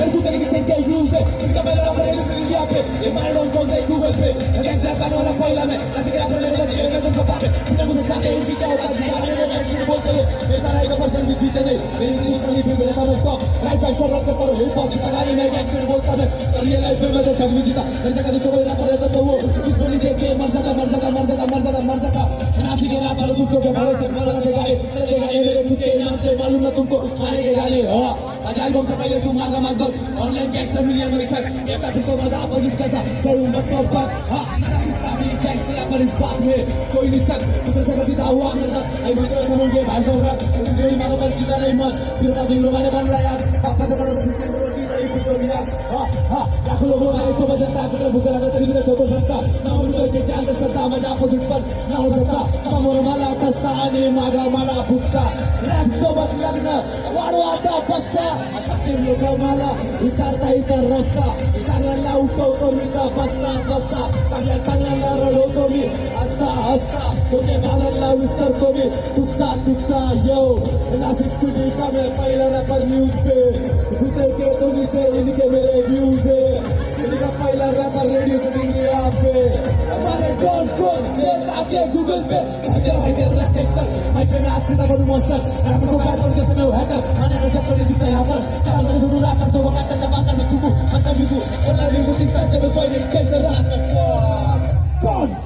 मेरे को तरीके से क्या यूज है इनका पहला नंबर है इंडिया पे ये मारे डॉन कौन से गूगल पे गैंगस्टर रैपर वाला पहला में ऐसे कि आपने मेरे बच्चे में तुमको पापे तुमने मुझे चाहते हैं इनकी क्या होता है यार मेरे एक्शन बोलते हैं मेरा राय का पर्सन भी जीते नहीं मेरी इंग्लिश में भी मेरे सामने स्टॉप राइट राइट को रद्द करो हिप हॉप की कहानी में एक्शन बोलता है और ये लाइफ में मैं तो कभी जीता मेरे जगह तो कोई रैपर रहता तो वो इसको नहीं देख के मर जाता नाची के रैपर दूसरों के भरोसे मरना गाने चलेगा ये मेरे खुद के नाम से मालूम ना तुमको मारे के गाने अजाइल बम से पहले तुम मांगा मत दो ऑनलाइन गैंगस्टर मिलियन में खत ये फिर तो मजा अपोजिट कैसा करूं मत तो पर हां गैंगस्टर रैपर इस बात में कोई नहीं शक तुझे से कभी हुआ मेरे साथ आई मतलब समझ के भाई होगा मेरी मांगों पर कितना नहीं मत सिर्फ आप हीरो बन रहा यार पापा तो करो लाखों लोगों आए तो बजाता कुछ भूख लगा तरी तो सकता ना उनको जे चांद सत्ता मजा अपोजिट पर ना हो सकता समोर मला कस्ता आणि मागा मला भुकता रॅप सोबत लग्न वाढवाटा बसता अशा तीन लोक मला विचारता इतर रस्ता चांगल्याला उठवतो मी का बसता चांगल्याला रडवतो मी हसता तुझे बालांना विसरतो मी तुकता यो नासिक सिटी का मैं पहिला रॅपर न्यूज पे झूठे के तो नीचे इनके मेरे व्यूज है इनका पहला रैपर रेडियो से इंडिया पे हमारे कौन आके गूगल पे मैं आज से बनूं मॉन्स्टर रैपर को बैट करके मैं हैकर आने का चक्कर नहीं दिखता यहाँ पर चार बजे ढूंढूं रैपर तो वो कहता है बात में तुमको मतलब भी को और लाइव को दिखता है जब कोई नहीं चलता रात में कौन